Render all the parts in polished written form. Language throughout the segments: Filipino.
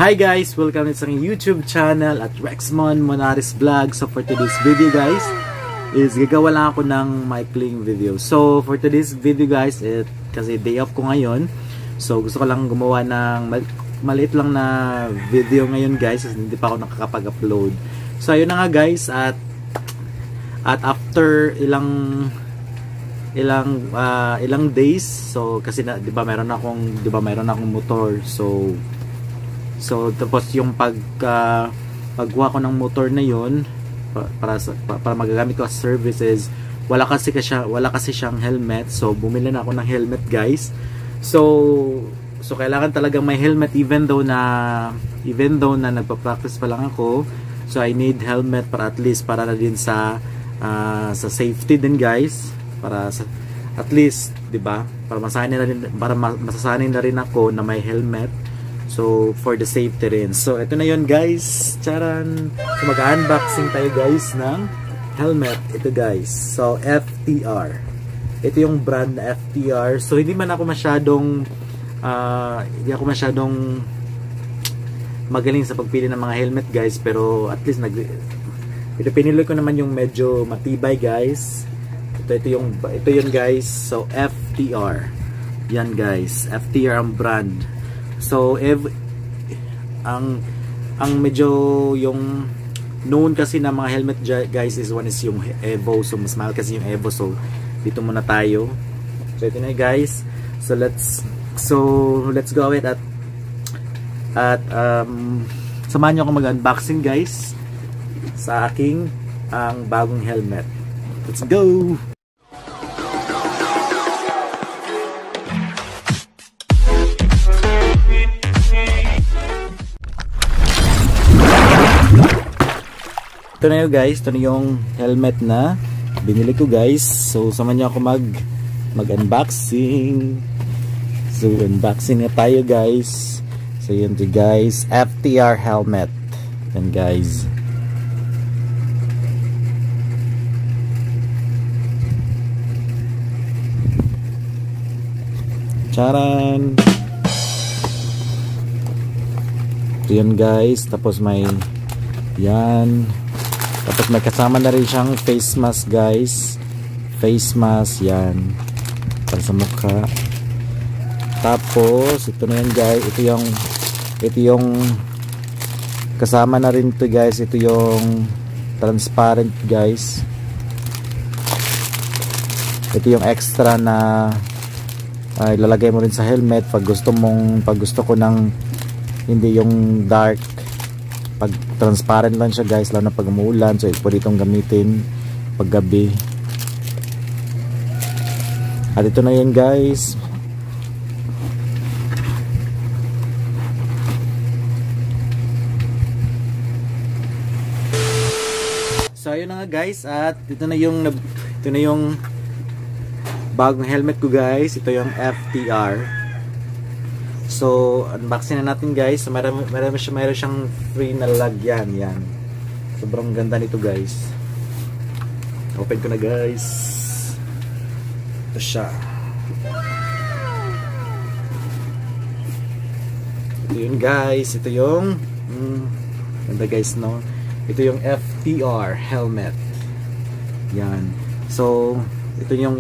Hi guys! Welcome sa aking YouTube channel at Rexmon Monaris Vlog. So for today's video guys, is gagawa lang ako ng maikling video. So for today's video guys, kasi day off ko ngayon. So gusto ko lang gumawa ng maliit lang na video ngayon guys, kasi hindi pa ako nakakapag-upload. So ayun na nga guys, at after ilang days, so kasi 'di ba meron akong motor. So tapos yung pagkuha ko ng motor na yun para magagamit ko as services, wala kasi siyang helmet. So bumili na ako ng helmet guys. So kailangan talagang may helmet even though na nagpa-practice pa lang ako. So I need helmet para at least para na din sa safety din guys, para at least 'di ba, para masasanay na rin ako na may helmet. So for the safety rin. So ito na yon guys. Charan. So mag-unboxing tayo guys ng helmet. Ito guys. So FTR. Ito yung brand na FTR. So hindi ako masyadong magaling sa pagpili ng mga helmet guys, pero at least pinili ko naman yung medyo matibay guys. Ito yun guys. So FTR. Yan guys. FTR ang brand. So ang medyo yung known kasi na mga helmet guys is one is yung Evo. So mas mahal kasi yung Evo. So dito muna tayo. So ito na guys. So let's go with at samahan niyo ako mag-unboxing guys sa aking ang bagong helmet. Let's go. Ito na yun guys, ito na yung helmet na binili ko guys. So samahan niyo ako mag-unboxing. So unboxing na tayo guys. So yun to guys, FTR helmet. Yan guys. Charan. Ito yun guys, tapos may yan. Tapos may kasama na rin siyang face mask guys. Face mask yan. Para sa mukha. Tapos ito na yan guys. Ito yung kasama na rin to guys. Ito yung transparent guys. Ito yung extra na ilalagay mo rin sa helmet pag gusto ko ng hindi yung dark, pag transparent lang siya guys, lalo na pag umuulan. So pwede itong gamitin pag gabi. At ito na yan guys. So ayun na nga guys, at ito na yung bagong helmet ko guys. Ito yung FTR. So unboxing na natin guys. So meron siyang free na lalagyan. Yan. Sobrang ganda nito guys. Open ko na guys. Ito siya. Ito yun guys. Ito yung ganda guys no. Ito yung FTR helmet. Yan. So ito yung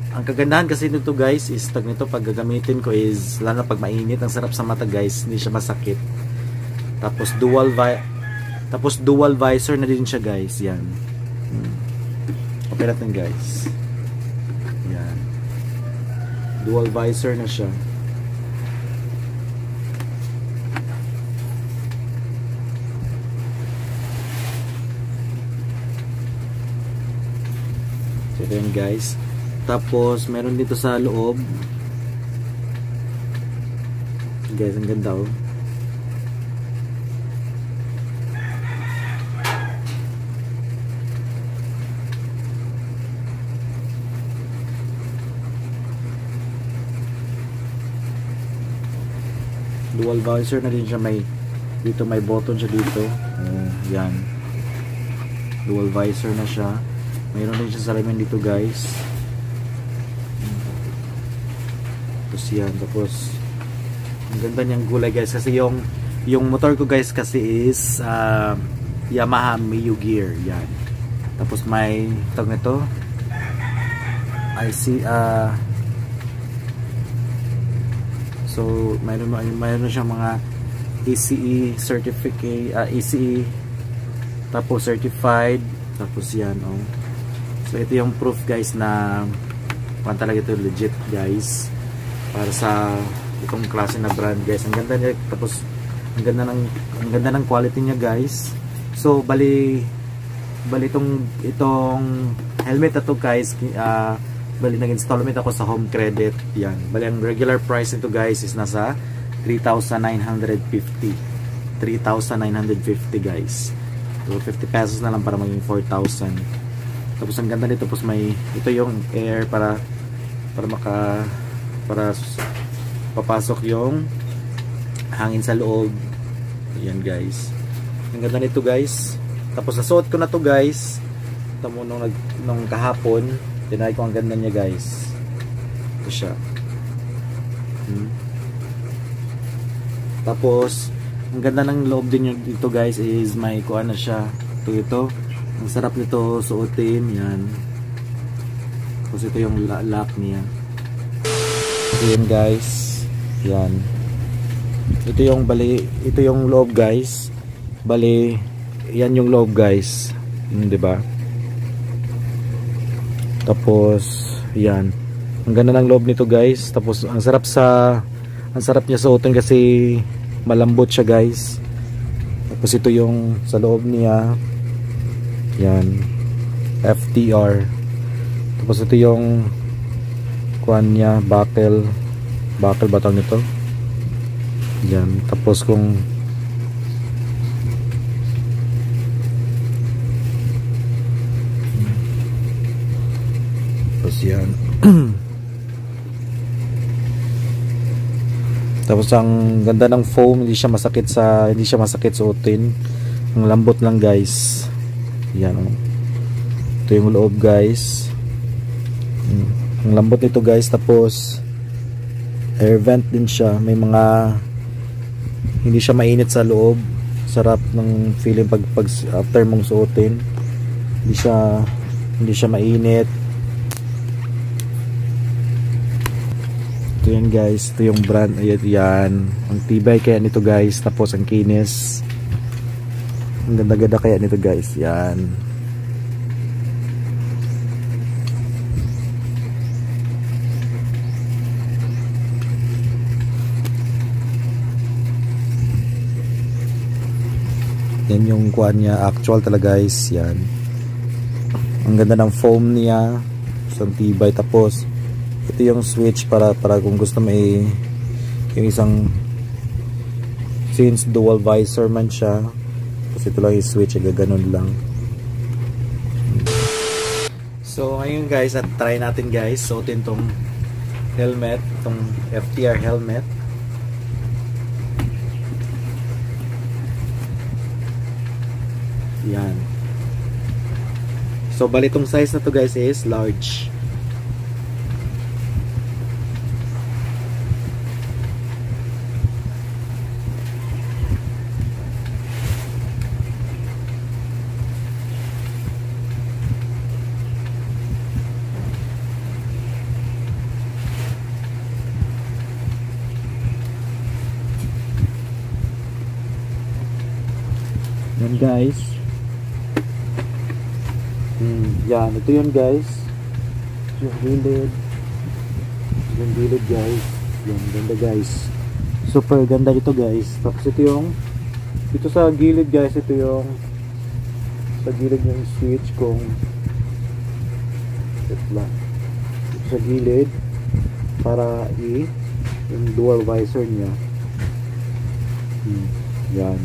ang kagandahan kasi nito guys is pag gagamitin ko is lalo na pag mainit, ang sarap sa mata guys, hindi siya masakit. Tapos dual visor na din siya guys. Yan. Okay natin guys. Yan. Dual visor na siya. So yan guys. Tapos meron dito sa loob guys, ang ganda oh. Dual visor na din siya, dito may button siya dito. Yan. Dual visor na siya. Mayroon din siya salamin dito guys. Tapos yan, tapos Ang ganda niyang gulay guys, kasi yung motor ko guys kasi is Yamaha Mio Gear, yan. Tapos may tawag nito, I see so mayroon siyang mga ECE certificate, ECE, tapos certified, tapos yan, oh. So ito yung proof guys na talaga ito legit guys, para sa itong klase na brand guys. Ang ganda niya, tapos ang ganda ng quality niya guys. So bali itong helmet na to guys, bali nag-installment ako sa Home Credit, yan. Bali ang regular price nito guys is nasa 3,950 guys. So 50 pesos na lang para maging 4,000. Tapos ang ganda nito, tapos may ito yung air para papasok yung hangin sa loob. Yan guys. Ang ganda nito guys. Tapos nasuot ko na to guys. Tamo nung kahapon, tinry ko, ang ganda niya guys. Ito siya. Tapos ang ganda ng loob din dito guys is may kuha na siya. Ito. Ang sarap nito suotin, yan. Tapos ito yung lock niya. Ito yun guys. Yan. Ito yung loob guys. Bali, yan yung loob guys. 'Di ba? Tapos yan. Ang ganda ng loob nito guys. Tapos ang sarap niya suotin kasi malambot siya guys. Tapos ito yung sa loob niya. Yan. FTR. Tapos ito yung kuan niya, buckle batang nito. Yan. Tapos kung yan. Tapos ang ganda ng foam, hindi siya masakit suotin. Ang lambot lang guys. Yan, oh. Ito yung loob guys. Ang lambot nito guys. Tapos air vent din siya. May mga hindi siya mainit sa loob. Sarap ng feeling pag after mong suotin. Hindi siya mainit. Ito yan guys, ito yung brand, yan. Ang tibay kaya nito guys, tapos ang kinis. Ang ganda-ganda kaya nito guys, yan. Yan yung kuha niya, actual talaga guys, yan. Ang ganda ng foam niya, isang tibay, tapos ito yung switch para kung gusto may yung isang, since dual visor man siya, kasi ito lang yung switch, gaganon lang. So ngayon guys, at try natin guys suotin tong helmet, tong FTR helmet. Yan. So bali tong size na to guys is large. Yan guys. Yan, ito yun guys. Yung gilid. Yung gilid guys. Yan, ganda guys. Super ganda ito guys. Tapos ito yung dito sa gilid guys, ito yung sa gilid yung switch kung ito sa gilid para yung dual visor niya. Yan.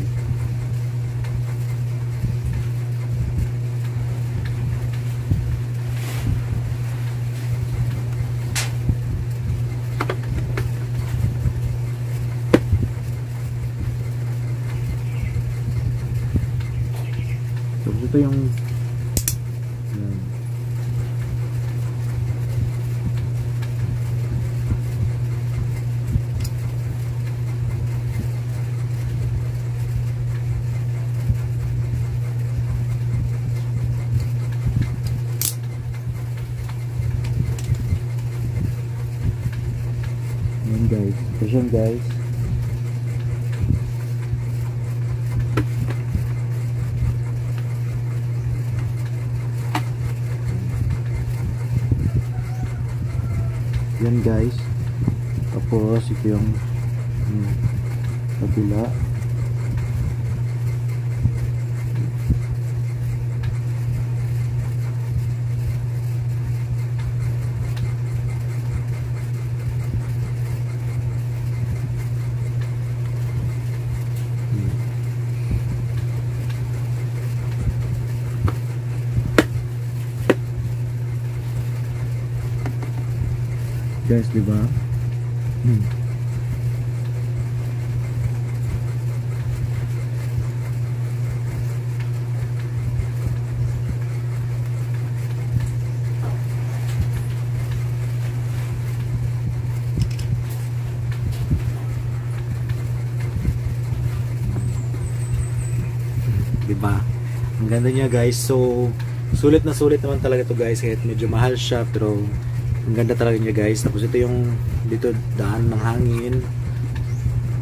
Ito yung guys. Yan guys. Tapos ito yung kabila. Guys, di ba? Diba? Ang ganda niya guys. So sulit na sulit naman talaga to guys, kahit medyo mahal siya, pero ang ganda talaga niya guys. Tapos ito yung dito daan ng hangin.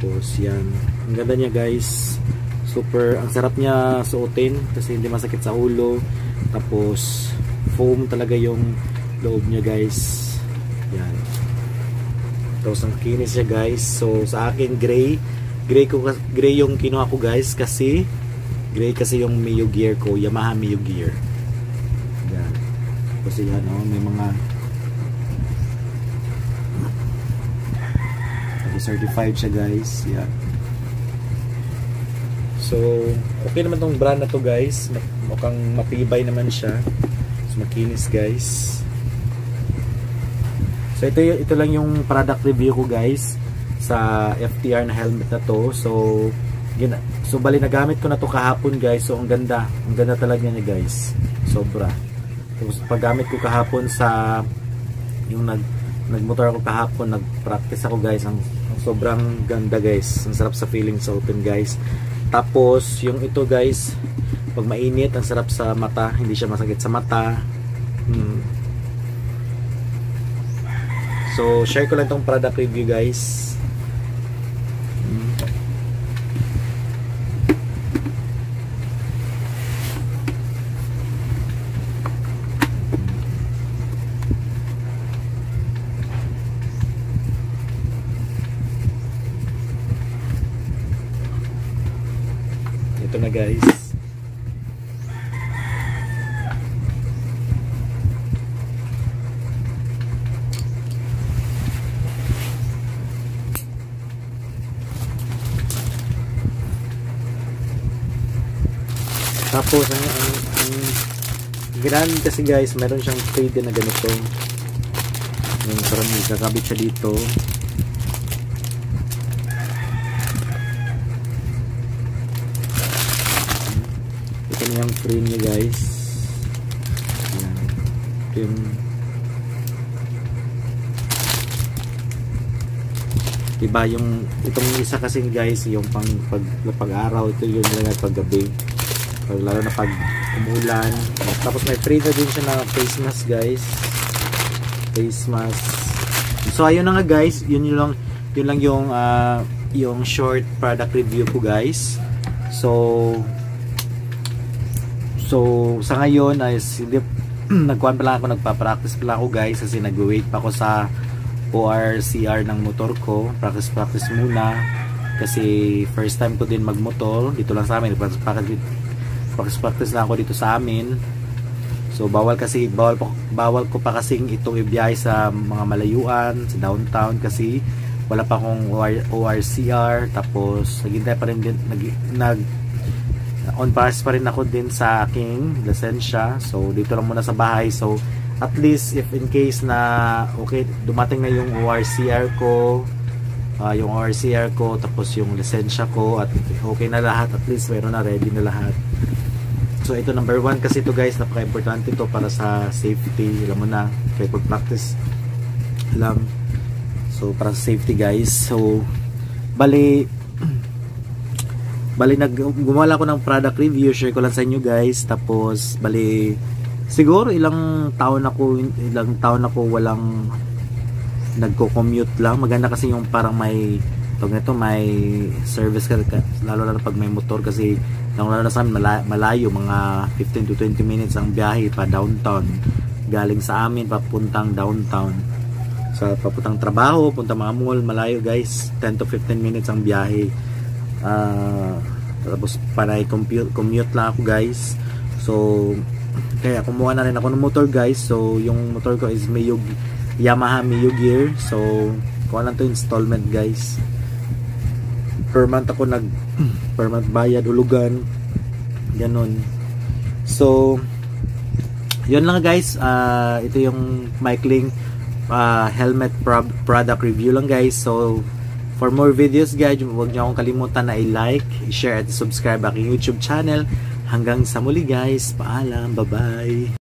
Tapos yan, ang ganda niya guys. Super, ang sarap niya suotin kasi hindi masakit sa ulo. Tapos foam talaga yung loob niya guys. Yan. Tapos ang kinis niya guys. So sa akin gray yung kinuha ko guys, kasi gray kasi yung Mio gear ko, Yamaha Mio gear. Yan. Kasi yan, oh, may mga certified siya guys. Yan. So okay naman tong brand na to guys. Mukhang matibay naman siya. So makinis guys. So ito lang yung product review ko guys sa FTR na helmet na to. So bali nagamit ko na to kahapon guys. So ang ganda talaga niya guys, sobra. Tapos paggamit ko kahapon sa yung nagmotor ako kahapon, nagpractice ako guys, ang sobrang ganda guys, ang sarap sa feeling sa open guys. Tapos yung ito guys, pag mainit ang sarap sa mata, hindi siya masakit sa mata. So share ko lang tong product review guys. Ito na guys. Tapos ang ginamit kasi guys, meron siyang free din na ganito. Yung parang kakabit siya dito. Ito na yung frame niya guys. Ayan. Ito yung diba yung itong isa kasi guys, yung pag-araw, ito yung nilagay pag gabi, lalo na pag umulan. Tapos may free na din siya na face mask guys, face mask. So ayun na nga guys, yun lang yung short product review ko guys. So sa ngayon ay nagkuhan pa lang ako, nagpa-practice pa lang ako guys, kasi nag-wait pa ako sa ORCR ng motor ko. Practice muna kasi first time ko din magmotor dito lang sa amin. Practice lang ako dito sa amin. So bawal ko pa kasing itong ibiyahe sa mga malayuan, sa downtown, kasi wala pa akong ORCR. Tapos naghintay pa rin din, on pass pa rin ako din sa aking lisensya. So dito lang muna sa bahay. So at least if in case na okay, dumating na yung ORCR ko, tapos yung lisensya ko, at okay na lahat, at least meron na, ready na lahat. So ito number 1 kasi ito guys, napaka-importante to para sa safety. Alam mo na, kaya pag-practice lang. So para sa safety guys. So bali gumawa ko ng product review, share ko lang sa inyo guys. Tapos bali siguro ilang taon ako walang nagko-commute lang. Maganda kasi yung parang may Pag ito may service ka, lalo na pag may motor, kasi lalo na sa amin malayo, mga 15 to 20 minutes ang biyahe pa downtown, galing sa amin papuntang downtown, sa papuntang trabaho, punta mga mall, malayo guys, 10 to 15 minutes ang biyahe. Tapos panay commute lang ako guys, so kaya kumuha na rin ako ng motor guys. So yung motor ko is Yamaha Mio Gear, so kuha lang to installment guys, per month ako per month bayad, hulugan ganun. So yun lang guys, ito yung maikling helmet product review lang guys. So for more videos guys, huwag niyo akong kalimutan na i-like, i-share at subscribe aking YouTube channel. Hanggang sa muli guys, paalam, bye bye.